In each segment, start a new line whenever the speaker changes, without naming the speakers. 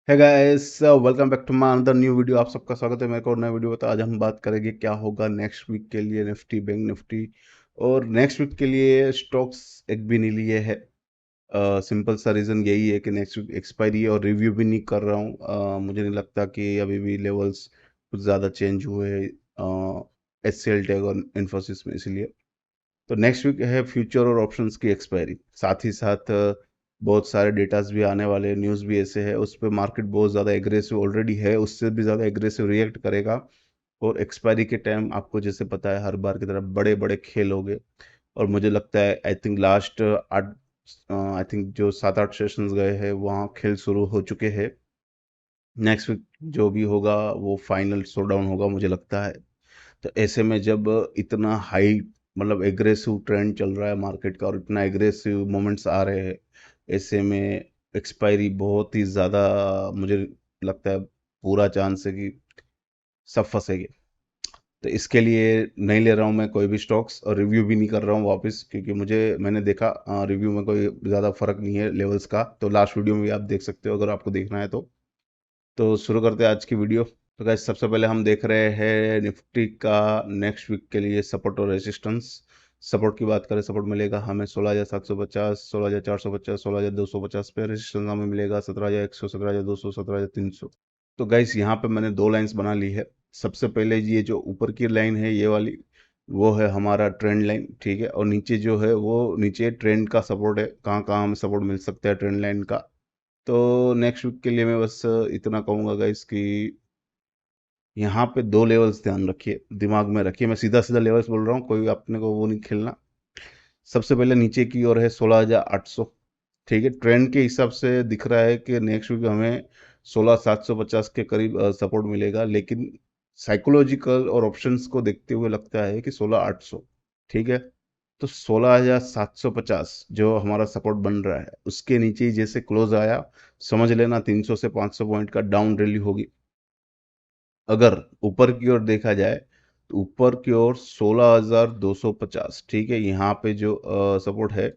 है guys, welcome back to my another new video. आप सबका स्वागत है मेरे को नए वीडियो में। तो आज हम बात करेंगे क्या होगा नेक्स्ट वीक के लिए निफ्टी बैंक निफ्टी। और नेक्स्ट वीक के लिए स्टॉक्स एक भी नहीं लिए है। सिंपल सा रीज़न यही है कि नेक्स्ट वीक एक्सपायरी है और रिव्यू भी नहीं कर रहा हूँ। मुझे नहीं लगता कि अभी भी लेवल्स कुछ ज़्यादा चेंज हुए हैं एच सी एल टेक और इन्फोसिस में, इसलिए। तो नेक्स्ट वीक है फ्यूचर और ऑप्शंस की एक्सपायरी, साथ ही साथ बहुत सारे डेटाज भी आने वाले, न्यूज़ भी ऐसे है उस पर मार्केट बहुत ज़्यादा एग्रेसिव ऑलरेडी है, उससे भी ज़्यादा एग्रेसिव रिएक्ट करेगा। और एक्सपायरी के टाइम आपको जैसे पता है हर बार की तरह बड़े बड़े खेल हो गए। और मुझे लगता है आई थिंक लास्ट आठ आई थिंक जो 7-8 सेशंस गए हैं वहाँ खेल शुरू हो चुके हैं। नेक्स्ट वीक जो भी होगा वो फाइनल शो डाउन होगा मुझे लगता है। तो ऐसे में जब इतना हाई मतलब एग्रेसिव ट्रेंड चल रहा है मार्केट का और इतना एग्रेसिव मोमेंट्स आ रहे हैं, ऐसे में एक्सपायरी बहुत ही ज़्यादा मुझे लगता है पूरा चांस है कि सब फंसेंगे। तो इसके लिए नहीं ले रहा हूँ मैं कोई भी स्टॉक्स और रिव्यू भी नहीं कर रहा हूँ वापस, क्योंकि मैंने देखा रिव्यू में कोई ज़्यादा फर्क नहीं है लेवल्स का। तो लास्ट वीडियो में भी आप देख सकते हो अगर आपको देखना है तो शुरू करते हैं आज की वीडियो। तो गाइस सबसे पहले हम देख रहे हैं निफ्टी का नेक्स्ट वीक के लिए सपोर्ट और रेजिस्टेंस। सपोर्ट की बात करें, सपोर्ट मिलेगा हमें 16,750, 16,450, 16,250 पे। रेजिस्टेंस हमें मिलेगा 17,100, 17,200, 17,300। तो गाइस यहाँ पे मैंने दो लाइंस बना ली है। सबसे पहले ये जो ऊपर की लाइन है ये वाली, वो है हमारा ट्रेंड लाइन, ठीक है। और नीचे जो है वो नीचे ट्रेंड का सपोर्ट है, कहाँ कहाँ हमें सपोर्ट मिल सकता है ट्रेंड लाइन का। तो नेक्स्ट वीक के लिए मैं बस इतना कहूँगा गाइस कि यहाँ पे दो लेवल्स ध्यान रखिए, दिमाग में रखिए। मैं सीधा सीधा लेवल्स बोल रहा हूँ, कोई अपने को वो नहीं खेलना। सबसे पहले नीचे की ओर है 16,800, ठीक है। ट्रेंड के हिसाब से दिख रहा है कि नेक्स्ट वीक हमें 16,750 के करीब सपोर्ट मिलेगा, लेकिन साइकोलॉजिकल और ऑप्शंस को देखते हुए लगता है कि 16,800, ठीक है। तो 16,750 जो हमारा सपोर्ट बन रहा है उसके नीचे ही जैसे क्लोज आया, समझ लेना 300 से 500 पॉइंट का डाउन रैली होगी। अगर ऊपर की ओर देखा जाए तो ऊपर की ओर 16,250, ठीक है। यहाँ पे जो सपोर्ट है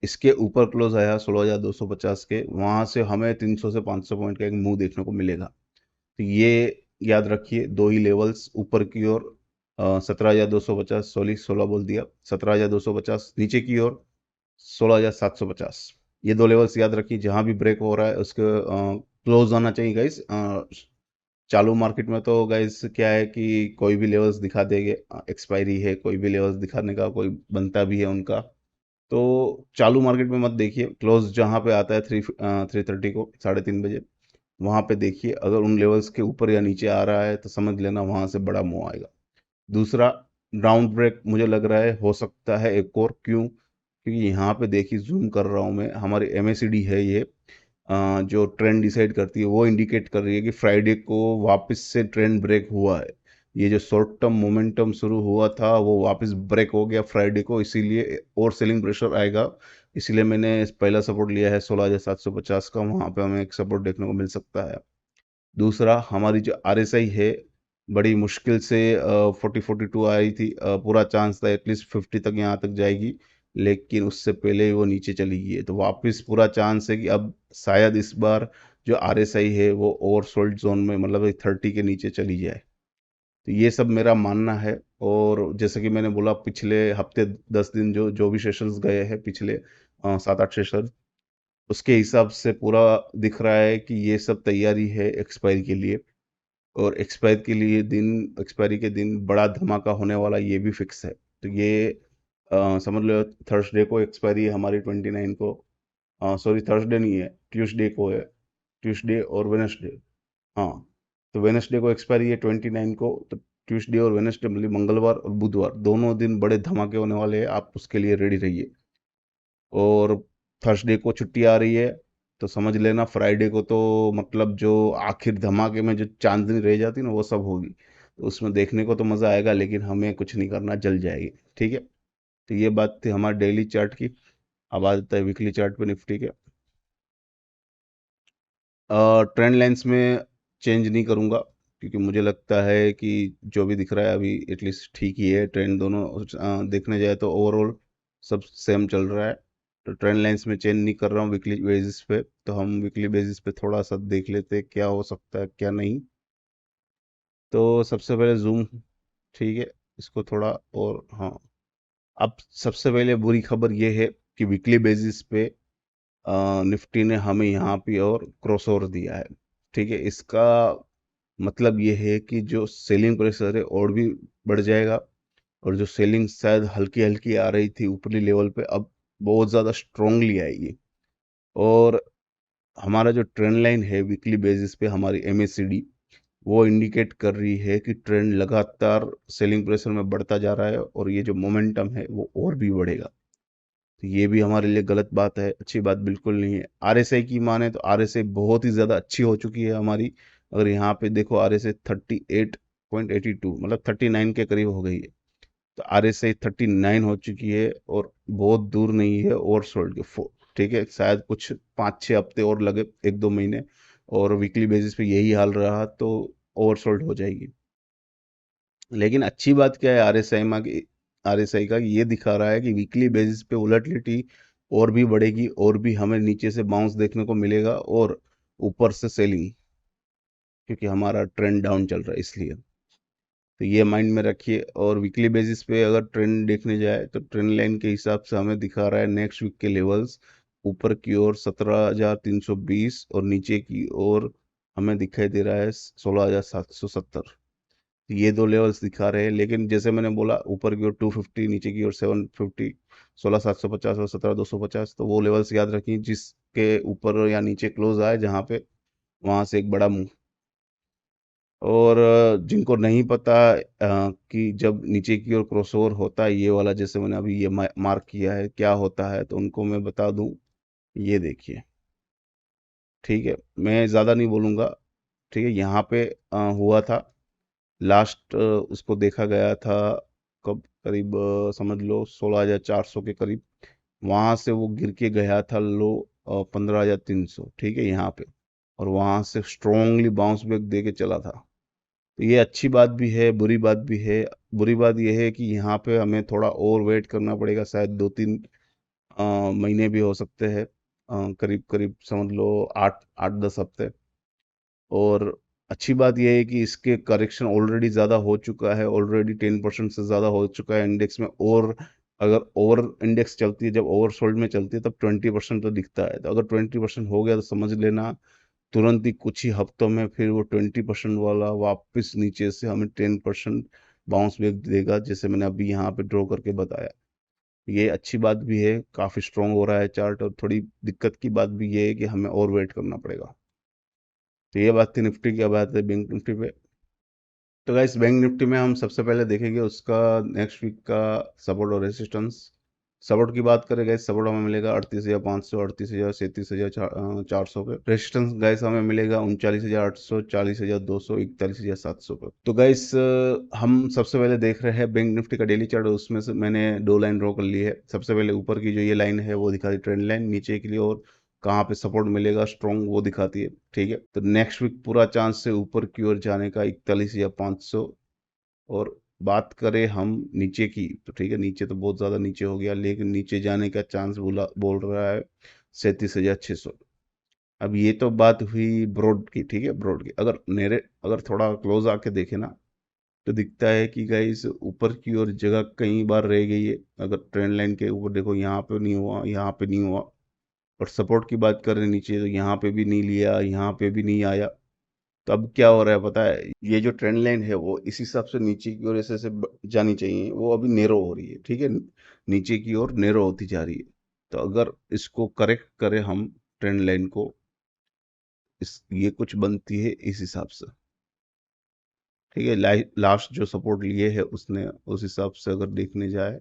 इसके ऊपर क्लोज आया 16,250 के, वहां से हमें 300 से 500 पॉइंट का एक मूव देखने को मिलेगा। तो ये याद रखिए, दो ही लेवल्स ऊपर की ओर 17,250, सॉरी 16 बोल दिया, 17,250, नीचे की ओर 16,750। ये दो लेवल्स याद रखिए, जहां भी ब्रेक हो रहा है उसके क्लोज आना चाहिए गाइस। चालू मार्केट में तो गाइस क्या है कि कोई भी लेवल्स दिखा देंगे, एक्सपायरी है, कोई भी लेवल्स दिखाने का कोई बनता भी है उनका। तो चालू मार्केट में मत देखिए, क्लोज जहाँ पे आता है 3:30 को, 3:30 बजे, वहाँ पे देखिए। अगर उन लेवल्स के ऊपर या नीचे आ रहा है तो समझ लेना वहाँ से बड़ा मुँह आएगा। दूसरा, डाउन ब्रेक मुझे लग रहा है हो सकता है एक और। क्यों? क्योंकि यहाँ पे देखिए, जूम कर रहा हूँ मैं, हमारी एमएसीडी है ये, जो ट्रेंड डिसाइड करती है वो इंडिकेट कर रही है कि फ्राइडे को वापस से ट्रेंड ब्रेक हुआ है। ये जो शॉर्ट टर्म मोमेंटम शुरू हुआ था वो वापस ब्रेक हो गया फ्राइडे को, इसीलिए और सेलिंग प्रेशर आएगा। इसीलिए मैंने पहला सपोर्ट लिया है 16,750 का, वहाँ पे हमें एक सपोर्ट देखने को मिल सकता है। दूसरा, हमारी जो आरएसआई है, बड़ी मुश्किल से 40-42 आई थी, पूरा चांस था एटलीस्ट 50 तक यहाँ तक जाएगी, लेकिन उससे पहले ही वो नीचे चली गई है। तो वापस पूरा चांस है कि अब शायद इस बार जो आरएसआई है वो ओवरसोल्ड जोन में, मतलब 30 के नीचे चली जाए। तो ये सब मेरा मानना है। और जैसे कि मैंने बोला, पिछले हफ्ते 10 दिन जो जो भी सेशंस गए हैं, पिछले 7-8 सेशन, उसके हिसाब से पूरा दिख रहा है कि ये सब तैयारी है एक्सपायरी के लिए। और एक्सपायरी के दिन बड़ा धमाका होने वाला, ये भी फिक्स है। तो ये समझ लो थर्सडे को एक्सपायरी है हमारी 29 को। सॉरी, थर्सडे नहीं है, ट्यूसडे को है। ट्यूसडे और वेनसडे, हाँ। तो वेनसडे को एक्सपायरी है 29 को। तो ट्यूसडे और वेनसडे मतलब मंगलवार और बुधवार दोनों दिन बड़े धमाके होने वाले हैं, आप उसके लिए रेडी रहिए। और थर्सडे को छुट्टी आ रही है, तो समझ लेना फ्राइडे को तो मतलब जो आखिर धमाके में जो चांदनी रह जाती है ना वो सब होगी। तो उसमें देखने को तो मज़ा आएगा, लेकिन हमें कुछ नहीं करना, जल जाएगी, ठीक है। तो ये बात थी हमारे डेली चार्ट की। अब आ जाता है वीकली चार्ट पे निफ्टी के। ट्रेंड लाइंस में चेंज नहीं करूँगा, क्योंकि मुझे लगता है कि जो भी दिख रहा है अभी एटलीस्ट ठीक ही है। ट्रेंड दोनों देखने जाए तो ओवरऑल सब सेम चल रहा है। तो ट्रेंड लाइंस में चेंज नहीं कर रहा हूँ वीकली बेसिस पे, तो हम वीकली बेसिस पे थोड़ा सा देख लेते हैं क्या हो सकता है क्या नहीं। तो सबसे पहले जूम, ठीक है, इसको थोड़ा और, हाँ। अब सबसे पहले बुरी खबर ये है कि वीकली बेसिस पे निफ्टी ने हमें यहाँ पे और क्रॉसओवर दिया है, ठीक है। इसका मतलब ये है कि जो सेलिंग प्रेशर है और भी बढ़ जाएगा, और जो सेलिंग शायद हल्की हल्की आ रही थी ऊपरी लेवल पे, अब बहुत ज़्यादा स्ट्रांगली आएगी। और हमारा जो ट्रेंड लाइन है वीकली बेसिस पे, हमारी एमएससीडी, वो इंडिकेट कर रही है कि ट्रेंड लगातार सेलिंग प्रेशर में बढ़ता जा रहा है, और ये जो मोमेंटम है वो और भी बढ़ेगा। तो ये भी हमारे लिए गलत बात है, अच्छी बात बिल्कुल नहीं है। आरएसआई की माने तो आरएसआई बहुत ही ज़्यादा अच्छी हो चुकी है हमारी। अगर यहाँ पे देखो, आरएसआई 38.82 मतलब 39 के करीब हो गई है। तो आरएसआई 39 हो चुकी है, और बहुत दूर नहीं है ओवरसोल्ड के ठीक है, शायद कुछ 5-6 हफ्ते और लगे, 1-2 महीने, और वीकली बेसिस पे यही हाल रहा तो ओवरसोल्ड हो जाएगी। लेकिन अच्छी बात क्या है आरएसआई में, कि आरएसआई का ये दिखा रहा है कि वीकली बेसिस पे वोलेटिलिटी और भी बढ़ेगी, और भी हमें नीचे से बाउंस देखने को मिलेगा, और ऊपर से सेलिंग, क्योंकि हमारा ट्रेंड डाउन चल रहा है इसलिए। तो ये माइंड में रखिए। और वीकली बेसिस पे अगर ट्रेंड देखने जाए तो ट्रेंड लाइन के हिसाब से हमें दिखा रहा है नेक्स्ट वीक के लेवल्स, ऊपर की ओर 17,320, और नीचे की ओर हमें दिखाई दे रहा है 16,770। ये दो लेवल्स दिखा रहे हैं। लेकिन जैसे मैंने बोला, ऊपर की ओर 250, नीचे की ओर 750, 16,750 और 17,250, तो वो लेवल्स याद रखिए, जिसके ऊपर या नीचे क्लोज आए जहाँ पे, वहां से एक बड़ा मूव। और जिनको नहीं पता कि जब नीचे की ओर क्रॉसओवर होता है ये वाला, जैसे मैंने अभी ये मार्क किया है, क्या होता है, तो उनको मैं बता दूं। ये देखिए, ठीक है, मैं ज़्यादा नहीं बोलूँगा, ठीक है। यहाँ पे हुआ था लास्ट, उसको देखा गया था कब, करीब समझ लो 16,400 के करीब। वहां से वो गिर के गया था लो 15,300, ठीक है, यहाँ पे। और वहां से स्ट्रोंगली बाउंस बैक दे के चला था। तो ये अच्छी बात भी है, बुरी बात भी है। बुरी बात ये है कि यहाँ पे हमें थोड़ा और वेट करना पड़ेगा, शायद 2-3 महीने भी हो सकते हैं, करीब करीब समझ लो 8-10 हफ्ते। और अच्छी बात यह है कि इसके करेक्शन ऑलरेडी ज़्यादा हो चुका है, ऑलरेडी 10% से ज़्यादा हो चुका है इंडेक्स में। और अगर ओवर इंडेक्स चलती है, जब ओवर सोल्ड में चलती है, तब 20% तो दिखता है। तो अगर 20% हो गया तो समझ लेना, तुरंत ही कुछ ही हफ्तों में फिर वो 20% वाला वापस नीचे से हमें 10% बाउंस बैक देगा, जैसे मैंने अभी यहाँ पे ड्रॉ करके बताया। ये अच्छी बात भी है, काफ़ी स्ट्रांग हो रहा है चार्ट। और थोड़ी दिक्कत की बात भी ये है कि हमें और वेट करना पड़ेगा। तो ये बात थी निफ्टी की। अब आते हैं बैंक निफ्टी पे। तो गाइस, बैंक निफ्टी में हम सबसे पहले देखेंगे उसका नेक्स्ट वीक का सपोर्ट और रेसिस्टेंस। सपोर्ट की बात करें गाइस, सपोर्ट हमें मिलेगा 38,500, 38,000, 37,400 पे। रेसिस्टेंस गाइस हमें मिलेगा 39,800, 40,200, 41,700 पे। तो गाइस, हम सबसे पहले देख रहे हैं बैंक निफ्टी का डेली चार्ट। उसमें से मैंने 2 लाइन ड्रॉ कर ली है। सबसे पहले ऊपर की जो ये लाइन है वो दिखा दी ट्रेंड लाइन, नीचे के लिए और कहाँ पे सपोर्ट मिलेगा स्ट्रॉन्ग वो दिखाती है, ठीक है। तो नेक्स्ट वीक पूरा चांस है ऊपर की ओर जाने का, 41,500। और बात करें हम नीचे की, तो ठीक है, नीचे तो बहुत ज़्यादा नीचे हो गया, लेकिन नीचे जाने का चांस बोल रहा है 37,600। अब ये तो बात हुई ब्रॉड की, ठीक है, ब्रॉड की। अगर थोड़ा क्लोज आके देखे ना, तो दिखता है कि गाइस ऊपर की ओर जगह कई बार रह गई है। अगर ट्रेंड लाइन के ऊपर देखो, यहाँ पे नहीं हुआ, यहाँ पे नहीं हुआ। और सपोर्ट की बात करें नीचे, तो यहाँ पे भी नहीं लिया, यहाँ पे भी नहीं आया। तो अब क्या हो रहा है पता है, ये जो ट्रेंड लाइन है वो इस हिसाब से नीचे की ओर ऐसे जानी चाहिए, वो अभी नेरो हो रही है, ठीक है, नीचे की ओर नेरो होती जा रही है। तो अगर इसको करेक्ट करें हम, ट्रेंड लाइन को, इस ये कुछ बनती है इस हिसाब से, ठीक है। लास्ट जो सपोर्ट लिए है उसने, उस हिसाब से अगर देखने जाए,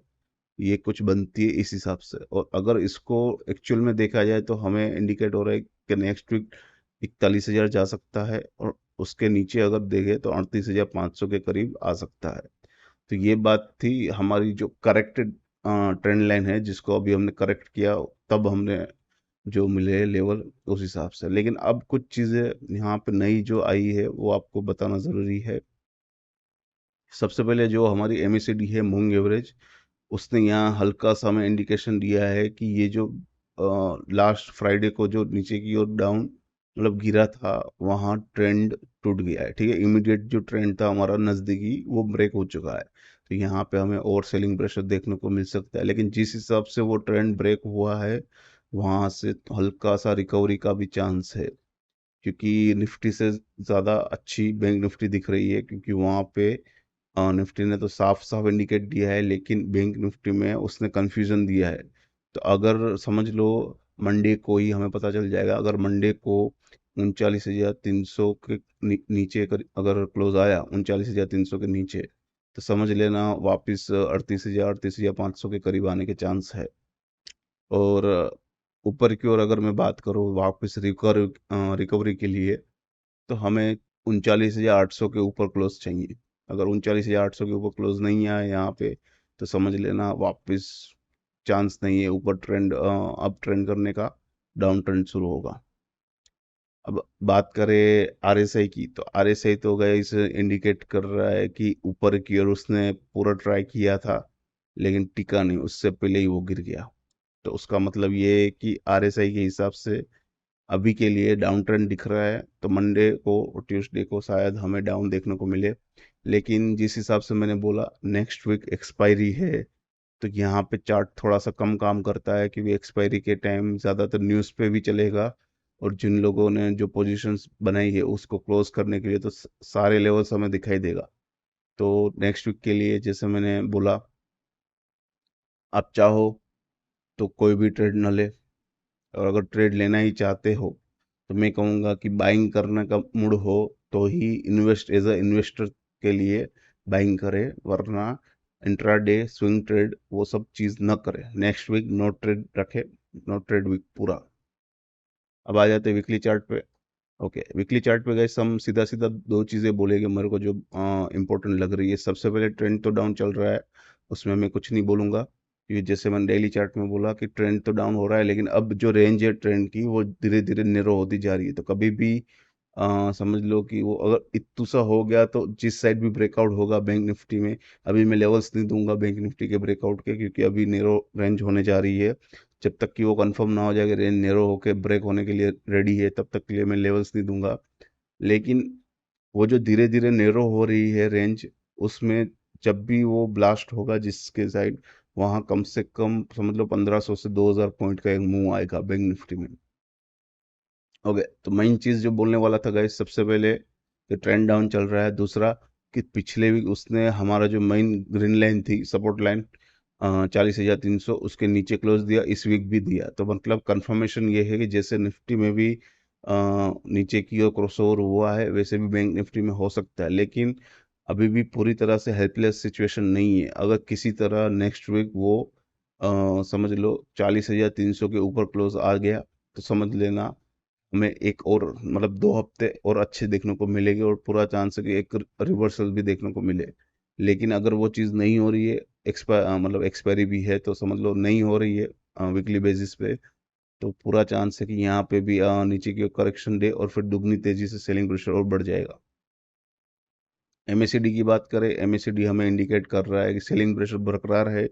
ये कुछ बनती है इस हिसाब से। और अगर इसको एक्चुअल में देखा जाए तो हमें इंडिकेट हो रहा है कि नेक्स्ट वीक 41,000 जा सकता है, और उसके नीचे अगर देखें तो 38,500 के करीब आ सकता है। तो ये बात थी हमारी जो करेक्टेड ट्रेंड लाइन है, जिसको अभी हमने करेक्ट किया, तब हमने जो मिले लेवल उस हिसाब से। लेकिन अब कुछ चीज़ें यहाँ पे नई जो आई है वो आपको बताना ज़रूरी है। सबसे पहले जो हमारी एमएससीडी है, मूंग एवरेज, उसने यहाँ हल्का सा हमें इंडिकेशन दिया है कि ये जो लास्ट फ्राइडे को जो नीचे की ओर डाउन मतलब गिरा था, वहाँ ट्रेंड टूट गया है। ठीक है, इमीडिएट जो ट्रेंड था हमारा नज़दीकी, वो ब्रेक हो चुका है। तो यहाँ पे हमें और सेलिंग प्रेशर देखने को मिल सकता है, लेकिन जिस हिसाब से वो ट्रेंड ब्रेक हुआ है, वहाँ से हल्का सा रिकवरी का भी चांस है, क्योंकि निफ्टी से ज़्यादा अच्छी बैंक निफ्टी दिख रही है, क्योंकि वहाँ पे निफ्टी ने तो साफ साफ इंडिकेट दिया है, लेकिन बैंक निफ्टी में उसने कंफ्यूजन दिया है। तो अगर समझ लो मंडे को ही हमें पता चल जाएगा, अगर मंडे को 39,300 के नीचे अगर क्लोज आया 39,300 के नीचे, तो समझ लेना वापस 38,000 के करीब आने के चांस है। और ऊपर की ओर अगर मैं बात करूँ वापस रिकवरी के लिए, तो हमें 39,800 के ऊपर क्लोज चाहिए। अगर 39,800 के ऊपर क्लोज नहीं आया यहाँ पे, तो समझ लेना वापस चांस नहीं है ऊपर ट्रेंड अप ट्रेंड करने का, डाउन ट्रेंड शुरू होगा। अब बात करें आरएसआई की, तो आरएसआई तो गए इसे इंडिकेट कर रहा है कि ऊपर की ओर उसने पूरा ट्राई किया था, लेकिन टिका नहीं, उससे पहले ही वो गिर गया। तो उसका मतलब ये है कि आरएसआई के हिसाब से अभी के लिए डाउन ट्रेंड दिख रहा है। तो मंडे को और ट्यूसडे को शायद हमें डाउन देखने को मिले, लेकिन जिस हिसाब से मैंने बोला नेक्स्ट वीक एक्सपायरी है, तो यहाँ पे चार्ट थोड़ा सा कम काम करता है, क्योंकि एक्सपायरी के टाइम ज़्यादातर न्यूज़ पे भी चलेगा, और जिन लोगों ने जो पोजीशंस बनाई है उसको क्लोज करने के लिए तो सारे लेवल्स हमें दिखाई देगा। तो नेक्स्ट वीक के लिए जैसे मैंने बोला, आप चाहो तो कोई भी ट्रेड न ले, और अगर ट्रेड लेना ही चाहते हो तो मैं कहूँगा कि बाइंग करने का मूड हो तो ही इन्वेस्ट एज अ इन्वेस्टर के लिए बाइंग करे, वरना इंट्राडे स्विंग ट्रेड वो सब चीज़ न करे। नेक्स्ट वीक नो ट्रेड रखे, नो ट्रेड वीक पूरा। अब आ जाते वीकली चार्ट पे। ओके, वीकली चार्ट पे गए हम सीधा सीधा दो चीज़ें बोलेंगे मेरे को जो इंपॉर्टेंट लग रही है। सबसे पहले ट्रेंड तो डाउन चल रहा है, उसमें मैं कुछ नहीं बोलूँगा, क्योंकि जैसे मैंने डेली चार्ट में बोला कि ट्रेंड तो डाउन हो रहा है, लेकिन अब जो रेंज है ट्रेंड की वो धीरे धीरे नेरो होती जा रही है। तो कभी भी समझ लो कि वो अगर इतू सा हो गया, तो जिस साइड भी ब्रेकआउट होगा बैंक निफ्टी में, अभी मैं लेवल्स नहीं दूंगा बैंक निफ्टी के ब्रेकआउट के, क्योंकि अभी नेरो रेंज होने जा रही है। जब तक कि वो कंफर्म ना हो जाए कि रेंज नेरो होके ब्रेक होने के लिए रेडी है, तब तक के लिए मैं लेवल्स नहीं दूंगा। लेकिन वो जो धीरे धीरे नेरो हो रही है रेंज, उसमें जब भी वो ब्लास्ट होगा जिसके साइड, वहाँ कम से कम समझ लो 1,500 से 2,000 पॉइंट का एक मूव आएगा बैंक निफ्टी में। ओके, तो मेन चीज़ जो बोलने वाला था गाइस, सबसे पहले कि ट्रेंड डाउन चल रहा है। दूसरा कि पिछले वीक उसने हमारा जो मेन ग्रीन लाइन थी, सपोर्ट लाइन 40,300, उसके नीचे क्लोज दिया, इस वीक भी दिया। तो मतलब कंफर्मेशन ये है कि जैसे निफ्टी में भी नीचे की ओर क्रॉसओवर हुआ है, वैसे भी बैंक निफ्टी में हो सकता है। लेकिन अभी भी पूरी तरह से हेल्पलेस सिचुएशन नहीं है। अगर किसी तरह नेक्स्ट वीक वो समझ लो 40,300 के ऊपर क्लोज आ गया, तो समझ लेना हमें एक और मतलब 2 हफ्ते और अच्छे देखने को मिलेंगे, और पूरा चांस है कि एक रिवर्सल भी देखने को मिले। लेकिन अगर वो चीज़ नहीं हो रही है, मतलब एक्सपायरी भी है, तो समझ लो नहीं हो रही है वीकली बेसिस पे, तो पूरा चांस है कि यहाँ पे भी नीचे की करेक्शन दे, और फिर दुगनी तेजी से सेलिंग प्रेशर और बढ़ जाएगा। एमएसीडी की बात करें, एमएसीडी हमें इंडिकेट कर रहा है कि सेलिंग प्रेशर बरकरार है,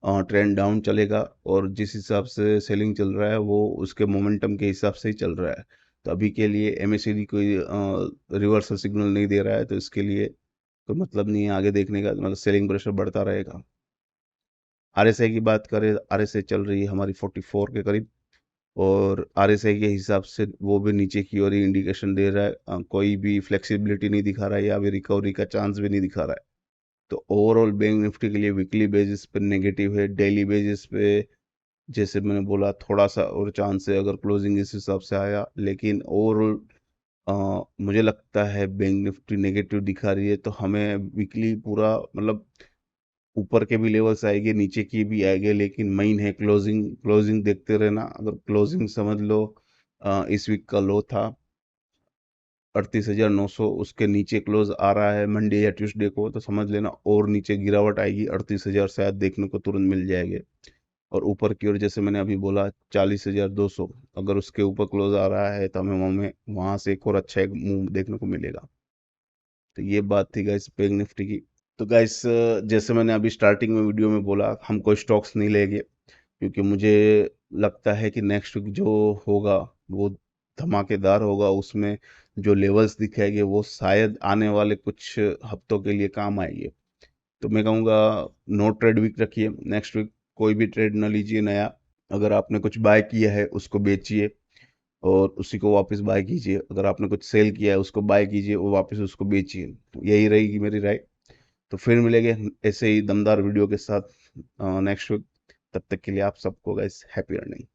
ट्रेंड डाउन चलेगा, और जिस हिसाब से सेलिंग चल रहा है वो उसके मोमेंटम के हिसाब से ही चल रहा है। तो अभी के लिए एमएसीडी कोई रिवर्सल सिग्नल नहीं दे रहा है, तो इसके लिए कोई मतलब नहीं है आगे देखने का, मतलब सेलिंग प्रेशर बढ़ता रहेगा। आरएसआई की बात करें, आरएसआई चल रही है हमारी 44 के करीब, और आरएसआई के हिसाब से वो भी नीचे की ओर ही इंडिकेशन दे रहा है, कोई भी फ्लेक्सिबिलिटी नहीं दिखा रहा है, या अभी रिकवरी का चांस भी नहीं दिखा रहा है। तो ओवरऑल बैंक निफ्टी के लिए वीकली बेसिस पे नेगेटिव है। डेली बेसिस पे जैसे मैंने बोला थोड़ा सा और चांस है अगर क्लोजिंग इस हिसाब से आया, लेकिन ओवरऑल मुझे लगता है बैंक निफ्टी नेगेटिव दिखा रही है। तो हमें वीकली पूरा मतलब ऊपर के भी लेवल्स आएंगे, नीचे की भी आएंगे, लेकिन मेन है क्लोजिंग। क्लोजिंग देखते रहना। अगर क्लोजिंग समझ लो इस वीक का लो था 38,900, उसके नीचे क्लोज आ रहा है मंडे या ट्यूसडे को, तो समझ लेना और नीचे गिरावट आएगी, 38,000 शायद देखने को तुरंत मिल जाएंगे। और ऊपर की ओर जैसे मैंने अभी बोला 40,200, अगर उसके ऊपर क्लोज आ रहा है तो हमें वहां से एक और अच्छा एक मूव देखने को मिलेगा। तो ये बात थी गाइस बैंक निफ्टी की। तो गाइस जैसे मैंने अभी स्टार्टिंग में वीडियो में बोला, हम कोई स्टॉक्स नहीं लेंगे, क्योंकि मुझे लगता है कि नेक्स्ट वीक जो होगा वो धमाकेदार होगा। उसमें जो लेवल्स दिखाएंगे वो शायद आने वाले कुछ हफ्तों के लिए काम आएंगे। तो मैं कहूँगा नो ट्रेड वीक रखिए, नेक्स्ट वीक कोई भी ट्रेड न लीजिए नया। अगर आपने कुछ बाय किया है उसको बेचिए और उसी को वापस बाय कीजिए। अगर आपने कुछ सेल किया है उसको बाय कीजिए और वापस उसको बेचिए। तो यही रहेगी मेरी राय। तो फिर मिलेंगे ऐसे ही दमदार वीडियो के साथ नेक्स्ट वीक। तब तक के लिए आप सबको गाइस हैप्पी रनिंग।